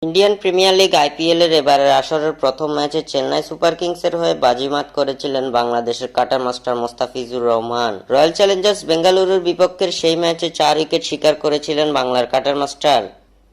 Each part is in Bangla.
ইন্ডিয়ান প্রিমিয়ার লিগ আইপিএল-এর এবারের আসরের প্রথম ম্যাচে চেন্নাই সুপার কিংসের হয়ে বাজিমাত করেছিলেন বাংলাদেশের cutter master Mustafizur Rahman. Royal Challengers বেঙ্গালুরুর বিপক্ষের সেই ম্যাচে 4 উইকেট শিকার করেছিলেন বাংলার কাটার মাস্টার।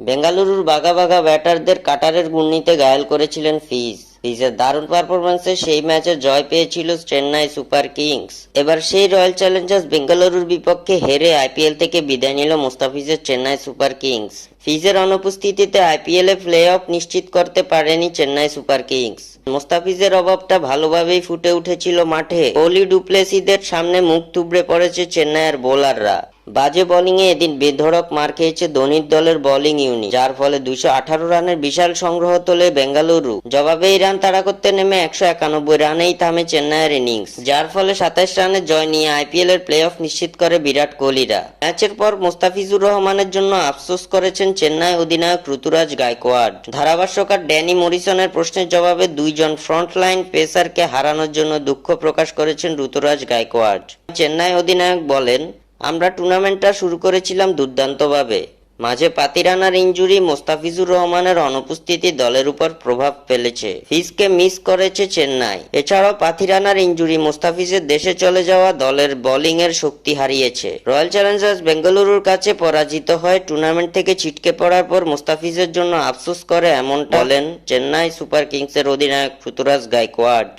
বেঙ্গালুরুর বাঘা বাঘা ব্যাটারদের কাটারের ঘূর্ণিতে ঘায়েল করেছিলেন ফিজের দারুণ পারফরম্যান্সে সেই ম্যাচে জয় পেয়েছিল চেন্নাই সুপার কিংস। এবার সেই রয়্যাল চ্যালেঞ্জার্স বেঙ্গালুরুর বিপক্ষে হেরে আইপিএল থেকে বিদায় নিল মুস্তাফিজের চেন্নাই সুপার কিংস। ফিজের অনুপস্থিতিতে আইপিএলে প্লে অফ নিশ্চিত করতে পারেনি চেন্নাই সুপার কিংস। মুস্তাফিজের অভাবটা ভালোভাবেই ফুটে উঠেছিল মাঠে। কোহলি ডুপ্লেসিদের সামনে মুখ থুবড়ে পড়েছে চেন্নাইয়ের বোলাররা। বাজে বোলিংয়ে এদিন বেধড়ক মার খেয়েছে ধোনির দলের বোলিং ইউনিট, যার ফলে 218 রানের বিশাল সংগ্রহ তোলে বেঙ্গালুরু। জবাবে এই রান তাড়া করতে নেমে 191 রানেই থামে চেন্নাইয়ের ইনিংস, যার ফলে 27 রানের জয় নিয়ে আইপিএল এর প্লে অফ নিশ্চিত করে বিরাট কোহলিরা। ম্যাচের পর মুস্তাফিজুর রহমানের জন্য আফসোস করেছেন চেন্নাই অধিনায়ক ঋতুরাজ গায়কোয়াড়। ধারাভাষ্যকার ড্যানি মরিসনের প্রশ্নের জবাবে দুইজন ফ্রন্টলাইন পেসারকে হারানোর জন্য দুঃখ প্রকাশ করেছেন ঋতুরাজ গায়কোয়াড়। চেন্নাই অধিনায়ক বলেন, আমরা টুর্নামেন্টটা শুরু করেছিলাম দুর্দান্তভাবে। মাঝে পাতিরানার ইনজুরি, মোস্তাফিজুর রহমানের অনুপস্থিতি দলের উপর প্রভাব ফেলেছে। ফিজকে মিস করেছে চেন্নাই। এছাড়াও পাতিরানার ইনজুরি, মোস্তাফিজের দেশে চলে যাওয়া দলের বোলিং এর শক্তি হারিয়েছে। রয়্যাল চ্যালেঞ্জার্স বেঙ্গালুরুর কাছে পরাজিত হয় টুর্নামেন্ট থেকে ছিটকে পড়ার পর মুস্তাফিজের জন্য আফসোস করে এমনটা বলেন চেন্নাই সুপার কিংসের অধিনায়ক ঋতুরাজ গায়কোয়াড়।